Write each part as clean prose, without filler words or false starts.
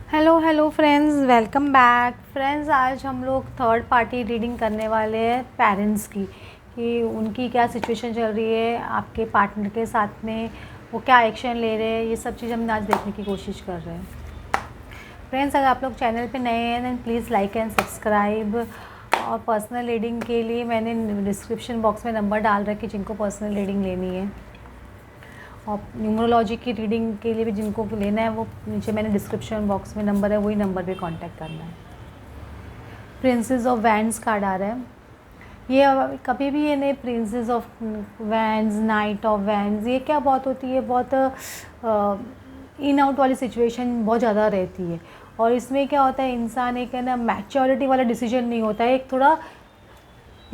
Hello hello friends, welcome back friends. आज हम लोग थर्ड पार्टी रीडिंग करने वाले हैं पेरेंट्स की, कि उनकी क्या सिचुएशन चल रही है आपके पार्टनर के साथ में, वो क्या एक्शन ले रहे हैं, ये सब चीज़ हम आज देखने की कोशिश कर रहे हैं। फ्रेंड्स, अगर आप लोग चैनल पे नए हैं then please like and subscribe. और पर्सनल रीडिंग के लिए मैंने डिस्क्रिप्शन बॉक्स में नंबर डाल रखे जिनको पर्सनल रीडिंग लेनी है, और न्यूमरोलॉजी की रीडिंग के लिए भी जिनको लेना है वो नीचे मैंने डिस्क्रिप्शन बॉक्स में नंबर है, वही नंबर पे कांटेक्ट करना है। प्रिंसेस ऑफ वैंड्स कार्ड आ रहा है। ये कभी भी ये नहीं, princess of wands, night of wands, ये क्या बहुत होती है, बहुत इन आउट वाली सिचुएशन बहुत ज़्यादा रहती है। और इसमें क्या होता है, इंसान एक है ना मैच्योरिटी वाला डिसीजन नहीं होता है, एक थोड़ा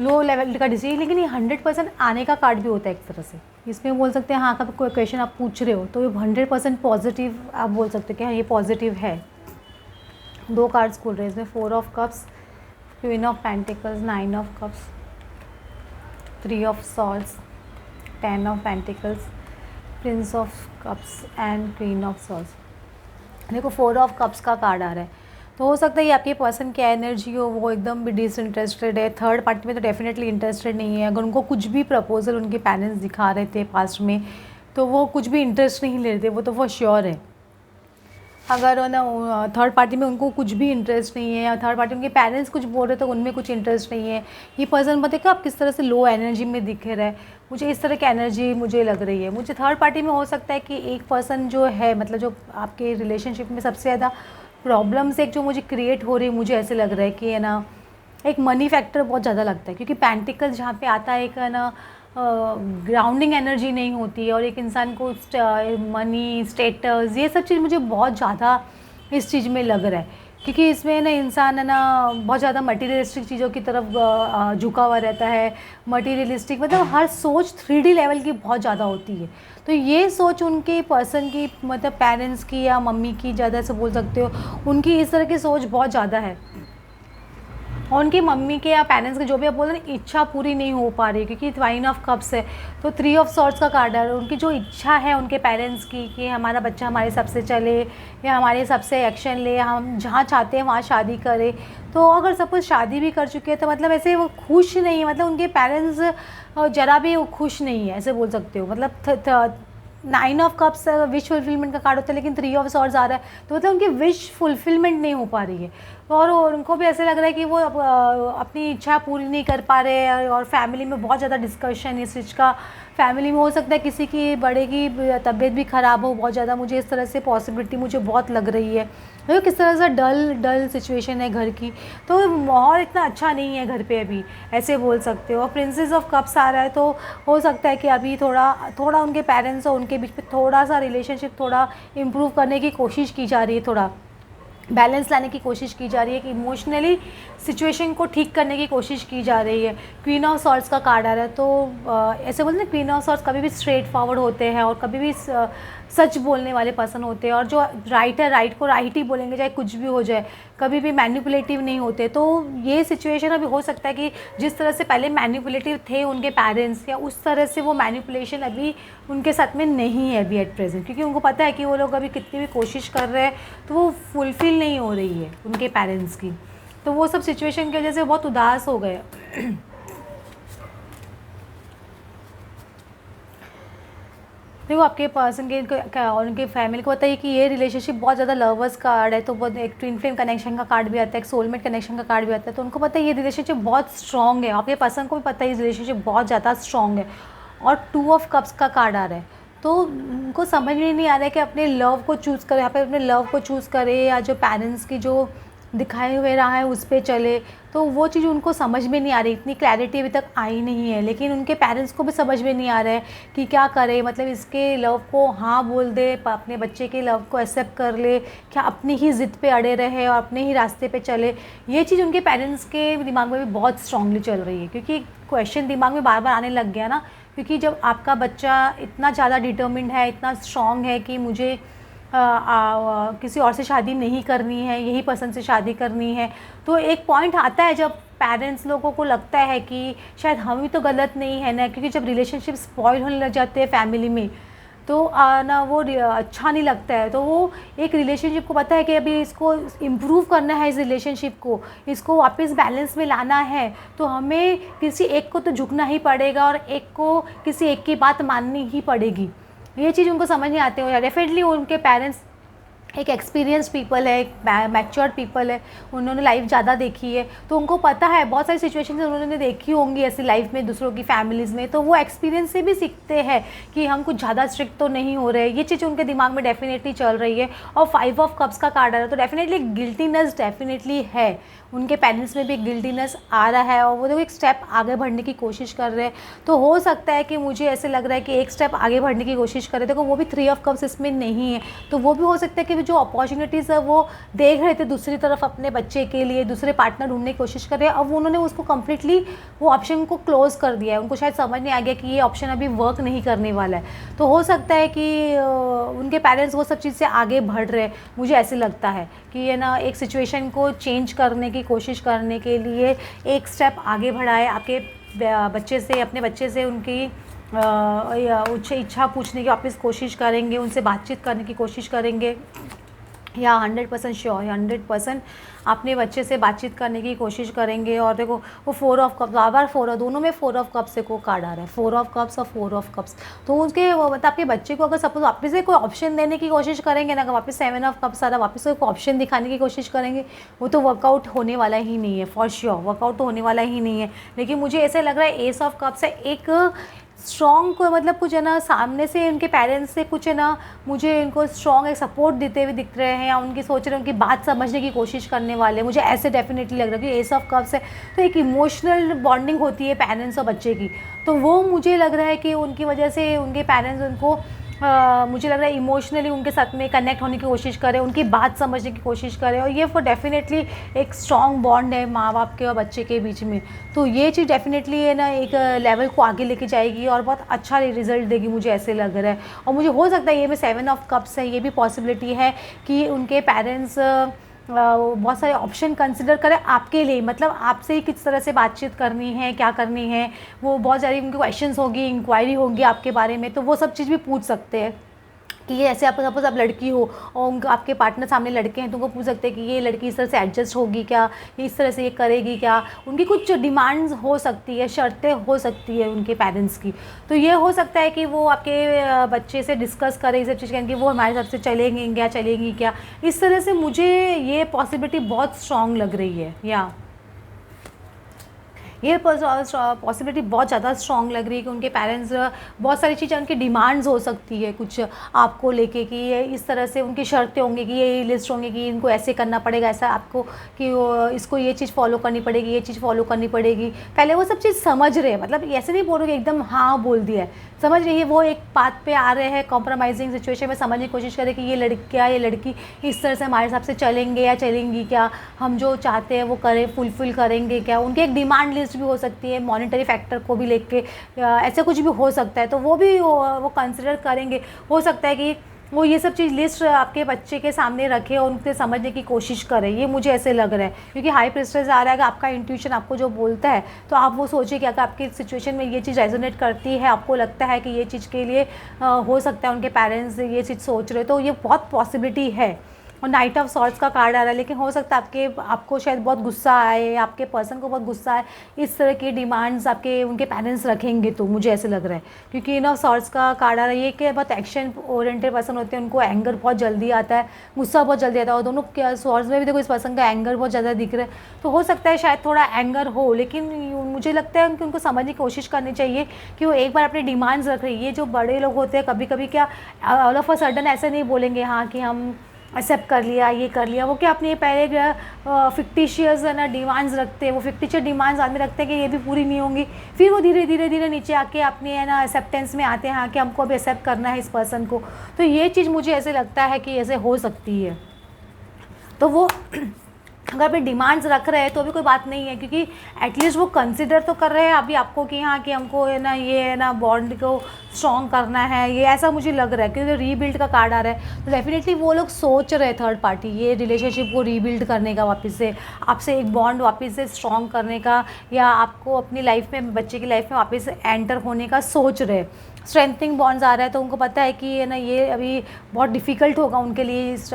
लो लेवल का डिसीजन, लेकिन ये 100% आने का कार्ड भी होता है एक तरह से। इसमें बोल सकते हैं हाँ, का कोई क्वेश्चन आप पूछ रहे हो तो ये 100% पॉजिटिव आप बोल सकते हो कि हाँ ये पॉजिटिव है। दो कार्ड्स खुल रहे हैं इसमें, 4 of cups, queen of pentacles, 9 of cups, 3 of swords, 10 of pentacles, Prince of cups and queen of swords. देखो 4 ऑफ कप्स का कार्ड आ रहा है, तो हो सकता है ये आपके पर्सन की एनर्जी हो, वो एकदम भी डिसइंटरेस्टेड है। थर्ड पार्टी में तो डेफिनेटली इंटरेस्टेड नहीं है। अगर उनको कुछ भी प्रपोजल उनके पेरेंट्स दिखा रहे थे पास्ट में तो वो कुछ भी इंटरेस्ट नहीं ले रहे थे, वो तो वो श्योर है। अगर ना थर्ड पार्टी में उनको कुछ भी इंटरेस्ट नहीं है, या थर्ड पार्टी उनके पेरेंट्स कुछ बोल रहे तो उनमें कुछ इंटरेस्ट नहीं है, ये पर्सन बताएगा आप किस तरह से लो एनर्जी में दिख रहा है। मुझे इस तरह की एनर्जी मुझे लग रही है। मुझे थर्ड पार्टी में हो सकता है कि एक पर्सन जो है, मतलब जो आपके रिलेशनशिप में सबसे ज़्यादा प्रॉब्लम्स एक जो मुझे क्रिएट हो रही है, मुझे ऐसे लग रहा है कि है ना एक मनी फैक्टर बहुत ज़्यादा लगता है, क्योंकि पेंटिकल जहाँ पे आता है एक है ना ग्राउंडिंग एनर्जी नहीं होती है, और एक इंसान को मनी, स्टेटस, ये सब चीज़ मुझे बहुत ज़्यादा इस चीज़ में लग रहा है। क्योंकि इसमें ना इंसान है ना बहुत ज़्यादा मटीरियलिस्टिक चीज़ों की तरफ झुका हुआ रहता है। मटीरियलिस्टिक मतलब हर सोच 3D लेवल की बहुत ज़्यादा होती है। तो ये सोच उनके पर्सन की, मतलब पेरेंट्स की या मम्मी की, ज़्यादा से बोल सकते हो, उनकी इस तरह की सोच बहुत ज़्यादा है। और उनकी मम्मी के या पेरेंट्स के जो भी आप बोल रहे हैं इच्छा पूरी नहीं हो पा रही, क्योंकि 9 ऑफ कप्स है तो 3 ऑफ सॉर्ड्स का कार्ड है। उनकी जो इच्छा है उनके पेरेंट्स की कि हमारा बच्चा हमारे सबसे चले या हमारे सबसे एक्शन ले, हम जहाँ चाहते हैं वहाँ शादी करे। तो अगर सपोज शादी भी कर चुके हैं तो मतलब ऐसे वो खुश नहीं है, मतलब उनके पेरेंट्स ज़रा भी वो खुश नहीं है, ऐसे बोल सकते हो। मतलब 9 ऑफ कप्स विश फुलफिलमेंट का कार्ड होता है, लेकिन 3 ऑफ सॉर्ड्स आ रहा है तो मतलब उनकी विश फुलफिलमेंट नहीं हो पा रही है। और उनको भी ऐसे लग रहा है कि वो अपनी इच्छा पूरी नहीं कर पा रहे हैं। और फैमिली में बहुत ज़्यादा डिस्कशन इस चीज़ का। फैमिली में हो सकता है किसी की बड़े की तबीयत भी ख़राब हो बहुत ज़्यादा, मुझे इस तरह से पॉसिबिलिटी मुझे बहुत लग रही है। देखो किस तरह से डल सिचुएशन है घर की, तो माहौल इतना अच्छा नहीं है घर पे अभी, ऐसे बोल सकते हो। और प्रिंसेस ऑफ कप्स आ रहा है तो हो सकता है कि अभी थोड़ा उनके पेरेंट्स और उनके बीच में थोड़ा सा रिलेशनशिप थोड़ा इम्प्रूव करने की कोशिश की जा रही है, थोड़ा बैलेंस लाने की कोशिश की जा रही है, कि इमोशनली सिचुएशन को ठीक करने की कोशिश की जा रही है। क्वीन ऑफ सॉर्ड्स का कार्ड आ रहा है, तो ऐसे बोलते हैं क्वीन ऑफ सॉर्ड्स कभी भी स्ट्रेट फॉरवर्ड होते हैं और कभी भी सच बोलने वाले पर्सन होते हैं। और जो राइट है राइट को राइट ही बोलेंगे, चाहे कुछ भी हो जाए, कभी भी मैनिपुलेटिव नहीं होते। तो ये सिचुएशन अभी हो सकता है कि जिस तरह से पहले मैनिपुलेटिव थे उनके पेरेंट्स, या उस तरह से वो मैनिपुलेशन अभी उनके साथ में नहीं है अभी एट प्रेजेंट, क्योंकि उनको पता है कि वो लोग अभी कितनी भी कोशिश कर रहे हैं तो वो फुलफिल नहीं हो रही है उनके पेरेंट्स की। तो वो सब सिचुएशन की वजह से बहुत उदास हो गए। देखो आपके पर्सन के और उनके फैमिली को पता है कि ये रिलेशनशिप बहुत ज़्यादा लवर्स कार्ड है, तो बहुत एक ट्विन फ्लेम कनेक्शन का कार्ड भी आता है, एक सोलमेट कनेक्शन का कार्ड भी आता है। तो उनको पता है ये रिलेशनशिप बहुत स्ट्रॉन्ग है, आपके पर्सन को भी पता है ये रिलेशनशिप बहुत ज़्यादा स्ट्रॉन्ग है। और 2 ऑफ कप्स का कार्ड आ रहा है, तो उनको समझ में नहीं आ रहा है कि अपने लव को चूज़ करें, यहाँ पे अपने लव को चूज़ करें या जो पेरेंट्स की जो दिखाए हुए रहा है उस पर चले। तो वो चीज़ उनको समझ में नहीं आ रही, इतनी क्लैरिटी अभी तक आई नहीं है। लेकिन उनके पेरेंट्स को भी समझ में नहीं आ रहा है कि क्या करे, मतलब इसके लव को हाँ बोल दे, अपने बच्चे के लव को एक्सेप्ट कर ले, क्या अपनी ही ज़िद पे अड़े रहे और अपने ही रास्ते पे चले। ये चीज़ उनके पेरेंट्स के दिमाग में भी बहुत स्ट्रांगली चल रही है, क्योंकि क्वेश्चन दिमाग में बार बार आने लग गया ना। क्योंकि जब आपका बच्चा इतना ज़्यादा डिटर्मिन्ड है, इतना स्ट्रॉन्ग है कि मुझे किसी और से शादी नहीं करनी है, यही पसंद से शादी करनी है, तो एक पॉइंट आता है जब पेरेंट्स लोगों को लगता है कि शायद हम भी तो गलत नहीं है ना। क्योंकि जब रिलेशनशिप स्पॉइल होने लग जाते हैं फैमिली में, तो ना वो अच्छा नहीं लगता है। तो वो एक रिलेशनशिप को पता है कि अभी इसको इम्प्रूव करना है, इस रिलेशनशिप को इसको वापस बैलेंस में लाना है, तो हमें किसी एक को तो झुकना ही पड़ेगा और एक को किसी एक की बात माननी ही पड़ेगी। ये चीज़ उनको समझ नहीं आते हो। डेफिनेटली उनके पेरेंट्स एक एक्सपीरियंस पीपल है, एक मैच्योर्ड पीपल है, उन्होंने लाइफ ज़्यादा देखी है, तो उनको पता है बहुत सारी सिचुएशंस उन्होंने देखी होंगी ऐसी लाइफ में दूसरों की फैमिलीज़ में, तो वो एक्सपीरियंस से भी सीखते हैं कि हम कुछ ज़्यादा स्ट्रिक्ट तो नहीं हो रहे। ये चीज़ उनके दिमाग में डेफिनेटली चल रही है। और 5 ऑफ कप्स का कार्ड आ रहा है, तो डेफिनेटली गिल्टीनेस डेफिनेटली है, उनके पेरेंट्स में भी गिल्टीनेस आ रहा है और वो देखो एक स्टेप आगे बढ़ने की कोशिश कर रहे हैं। तो हो सकता है कि मुझे ऐसे लग रहा है कि एक स्टेप आगे बढ़ने की कोशिश कर रहे थे, देखो वो भी 3 ऑफ कप्स इसमें नहीं है, तो वो भी हो सकता है कि जो अपॉर्चुनिटीज़ है वो देख रहे थे दूसरी तरफ अपने बच्चे के लिए, दूसरे पार्टनर ढूंढने की कोशिश कर रहे हैं, अब उन्होंने उसको कम्प्लीटली वो ऑप्शन को क्लोज़ कर दिया है। उनको शायद समझ नहीं आ गया कि ये ऑप्शन अभी वर्क नहीं करने वाला है। तो हो सकता है कि उनके पेरेंट्स वो सब चीज़ से आगे बढ़ रहे हैं। मुझे ऐसे लगता है कि ये ना एक सिचुएशन को चेंज करने की कोशिश करने के लिए एक स्टेप आगे बढ़ाए, आपके बच्चे से, अपने बच्चे से उनकी इच्छा पूछने की वापस कोशिश करेंगे, उनसे बातचीत करने की कोशिश करेंगे, या 100% श्योर, 100% अपने बच्चे से बातचीत करने की कोशिश करेंगे। और देखो वो 4 ऑफ कप्स, बार 4, दोनों में 4 ऑफ कप्स से को कार्ड आ रहा है, 4 ऑफ कप्स और 4 ऑफ कप्स। तो उसके मतलब आपके बच्चे को अगर सपोज वापस से कोई ऑप्शन देने की कोशिश करेंगे ना, अगर वापस 7 ऑफ कप्स आ रहा, वापस से कोई ऑप्शन दिखाने की कोशिश करेंगे, वो तो वर्कआउट होने वाला ही नहीं है, फॉर श्योर वर्कआउट तो होने वाला ही नहीं है। लेकिन मुझे ऐसे लग रहा है एस ऑफ कप्स है, एक स्ट्रॉन्ग को मतलब कुछ है ना सामने से उनके पेरेंट्स से कुछ है ना मुझे इनको स्ट्रॉन्ग एक सपोर्ट देते हुए दिख रहे हैं, या उनकी सोच रहे हैं, उनकी बात समझने की कोशिश करने वाले, मुझे ऐसे डेफिनेटली लग रहा है कि एस ऑफ कप्स है। तो एक इमोशनल बॉन्डिंग होती है पेरेंट्स और बच्चे की, तो वो मुझे लग रहा है कि उनकी वजह से उनके पेरेंट्स उनको मुझे लग रहा है इमोशनली उनके साथ में कनेक्ट होने की कोशिश करें, उनकी बात समझने की कोशिश करें, और ये फॉर डेफिनेटली एक स्ट्रॉन्ग बॉन्ड है माँ बाप के और बच्चे के बीच में। तो ये चीज़ डेफिनेटली है ना एक लेवल को आगे लेके जाएगी और बहुत अच्छा रिजल्ट देगी, मुझे ऐसे लग रहा है। और मुझे हो सकता है ये में 7 ऑफ कप्स है, ये भी पॉसिबिलिटी है कि उनके पेरेंट्स बहुत सारे ऑप्शन कंसिडर करें आपके लिए, मतलब आपसे किस तरह से बातचीत करनी है, क्या करनी है, वो बहुत सारी उनकी क्वेश्चंस होगी, इंक्वायरी होगी आपके बारे में, तो वो सब चीज़ भी पूछ सकते हैं कि ये ऐसे आप सपोज आप लड़की हो और उनका आपके पार्टनर सामने लड़के हैं, तो उनको पूछ सकते हैं कि ये लड़की इस तरह से एडजस्ट होगी क्या, ये इस तरह से ये करेगी क्या, उनकी कुछ डिमांड्स हो सकती है, शर्तें हो सकती है उनके पेरेंट्स की। तो ये हो सकता है कि वो आपके बच्चे से डिस्कस करें ये सब चीज़, कहें कि वो हमारे हिसाब से चलेंगी क्या, इस तरह से मुझे ये पॉसिबिलिटी बहुत स्ट्रॉन्ग लग रही है। या ये पॉसिबिलिटी बहुत ज़्यादा स्ट्रॉन्ग लग रही है कि उनके पेरेंट्स बहुत सारी चीज़ें, उनकी डिमांड्स हो सकती है कुछ आपको लेके, कि ये इस तरह से उनकी शर्तें होंगी कि ये लिस्ट होंगी कि इनको ऐसे करना पड़ेगा, ऐसा आपको कि इसको ये चीज़ फॉलो करनी पड़ेगी, ये चीज़ फॉलो करनी पड़ेगी। पहले वो सब चीज़ समझ रहे हैं, मतलब ऐसे नहीं बोल रहे कि एकदम हाँ बोल दिया है, समझ रही है, वो एक बात पे आ रहे हैं, कॉम्प्रोमाइजिंग सिचुएशन में समझने की कोशिश करें कि ये लड़का ये लड़की इस तरह से हमारे हिसाब से चलेंगे या चलेंगी क्या, हम जो चाहते हैं वो करें, फुलफिल करेंगे क्या। उनकी एक डिमांड लिस्ट भी हो सकती है, मॉनेटरी फैक्टर को भी लेके ऐसे कुछ भी हो सकता है, तो वो भी वो कंसिडर करेंगे। हो सकता है कि वो ये सब चीज़ लिस्ट आपके बच्चे के सामने रखे और उनसे समझने की कोशिश करें, ये मुझे ऐसे लग रहा है। क्योंकि हाई प्रेस्टेज आ रहा है, अगर आपका इंट्यूशन आपको जो बोलता है तो आप वो सोचिए कि अगर आपकी सिचुएशन में ये चीज़ रेजोनेट करती है, आपको लगता है कि ये चीज़ के लिए हो सकता है उनके पेरेंट्स ये चीज़ सोच रहे, तो ये बहुत पॉसिबिलिटी है। और नाइट ऑफ सॉर्ट्स का कार्ड आ रहा है, लेकिन हो सकता है आपको शायद बहुत गुस्सा आए, आपके पर्सन को बहुत गुस्सा आए, इस तरह की डिमांड्स आपके उनके पेरेंट्स रखेंगे, तो मुझे ऐसे लग रहा है। क्योंकि ना सॉर्ट्स का कार्ड आ रहा है, ये कि बहुत एक्शन ओरिएंटेड पर्सन होते हैं, उनको एंगर बहुत जल्दी आता है, गुस्सा बहुत जल्दी आता है, और दोनों सॉर्ट्स में भी देखो इस पर्सन का एंगर बहुत ज़्यादा दिख रहा है। तो हो सकता है शायद थोड़ा एंगर हो, लेकिन मुझे लगता है कि उनको समझने की कोशिश करनी चाहिए कि वो एक बार अपनी डिमांड्स रख रही है। ये जो बड़े लोग होते हैं कभी कभी क्या ऑल ऑफ अ सडन ऐसे नहीं बोलेंगे हाँ कि हम एक्सेप्ट कर लिया, ये कर लिया, वो क्या अपने पहले फिक्टिशियस है ना डिमांड्स रखते हैं, वो फिक्टिशियस डिमांड्स आदमी रखते हैं कि ये भी पूरी नहीं होंगी, फिर वो धीरे धीरे नीचे आके अपने है ना एक्सेप्टेंस में आते हैं, हाँ कि हमको अभी एक्सेप्ट करना है इस पर्सन को। तो ये चीज़ मुझे ऐसे लगता है कि ऐसे हो सकती है। तो वो अगर अपने डिमांड्स रख रहे हैं तो भी कोई बात नहीं है, क्योंकि एटलीस्ट वो कंसिडर तो कर रहे हैं अभी आपको कि हाँ कि हमको है ना ये है ना बॉन्ड को स्ट्रॉन्ग करना है, ये ऐसा मुझे लग रहा है। क्योंकि रीबिल्ड का कार्ड आ रहा है, तो डेफिनेटली वो लोग सोच रहे हैं थर्ड पार्टी ये रिलेशनशिप को रीबिल्ड करने का, वापस से आपसे एक बॉन्ड वापस से स्ट्रॉन्ग करने का, या आपको अपनी लाइफ में बच्चे की लाइफ में वापस एंटर होने का सोच रहे। स्ट्रेंथनिंग बॉन्ड्स आ रहा है, तो उनको पता है कि है ना ये अभी बहुत डिफ़िकल्ट होगा उनके लिए इस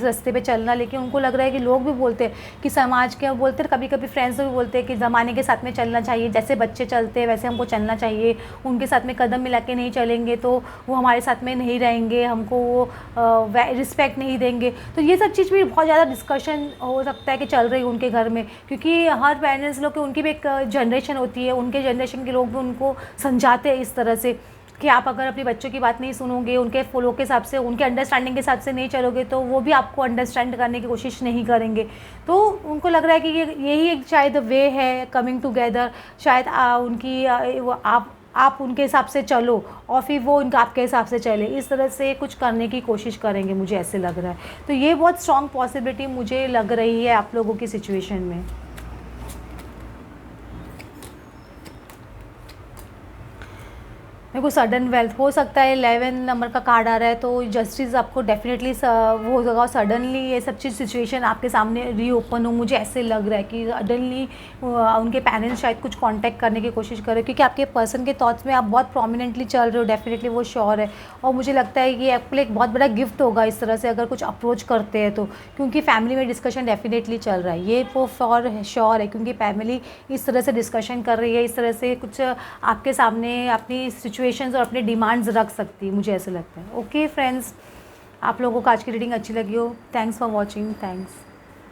रास्ते पे चलना। लेकिन उनको लग रहा है कि लोग भी बोलते हैं कि समाज के बोलते हैं, कभी कभी फ्रेंड्स भी बोलते हैं कि ज़माने के साथ में चलना चाहिए, जैसे बच्चे चलते हैं वैसे हमको चलना चाहिए, उनके साथ में कदम मिला के नहीं चलेंगे तो वो हमारे साथ में नहीं रहेंगे, हमको वो रिस्पेक्ट नहीं देंगे। तो ये सब चीज़ भी बहुत ज़्यादा डिस्कशन हो सकता है कि चल रही है उनके घर में, क्योंकि हर पेरेंट्स लोग की उनकी भी एक जनरेशन होती है, उनके जनरेशन के लोग भी उनको समझाते हैं इस तरह से कि आप अगर अपने बच्चों की बात नहीं सुनोगे, उनके फ्लो के हिसाब से, उनके अंडरस्टैंडिंग के हिसाब से नहीं चलोगे तो वो भी आपको अंडरस्टैंड करने की कोशिश नहीं करेंगे। तो उनको लग रहा है कि यही एक शायद वे है कमिंग टुगेदर, शायद उनकी आप उनके हिसाब से चलो और फिर वो उनका आपके हिसाब से चले, इस तरह से कुछ करने की कोशिश करेंगे, मुझे ऐसे लग रहा है। तो ये बहुत स्ट्रॉन्ग पॉसिबिलिटी मुझे लग रही है आप लोगों की सिचुएशन में। मेरे को सडन वेल्थ हो सकता है, 11 नंबर का कार्ड आ रहा है तो जस्टिस आपको डेफिनेटली वो हो जाएगा। सडनली ये सब चीज़ सिचुएशन आपके सामने रीओपन हो, मुझे ऐसे लग रहा है कि सडनली उनके पेरेंट्स शायद कुछ कांटेक्ट करने की कोशिश करें, क्योंकि आपके पर्सन के थॉट्स में आप बहुत प्रोमिनेंटली चल रहे हो, डेफिनेटली वो श्योर है। और मुझे लगता है कि आपके लिए एक बहुत बड़ा गिफ्ट होगा इस तरह से अगर कुछ अप्रोच करते हैं तो, क्योंकि फैमिली में डिस्कशन डेफिनेटली चल रहा है, ये वो फॉर श्योर है, क्योंकि फैमिली इस तरह से डिस्कशन कर रही है, इस तरह से कुछ आपके सामने अपनी सिचुएशंस और अपने डिमांड्स रख सकती है, मुझे ऐसा लगता है। ओके फ्रेंड्स, आप लोगों को आज की रीडिंग अच्छी लगी हो, थैंक्स फॉर वॉचिंग, थैंक्स।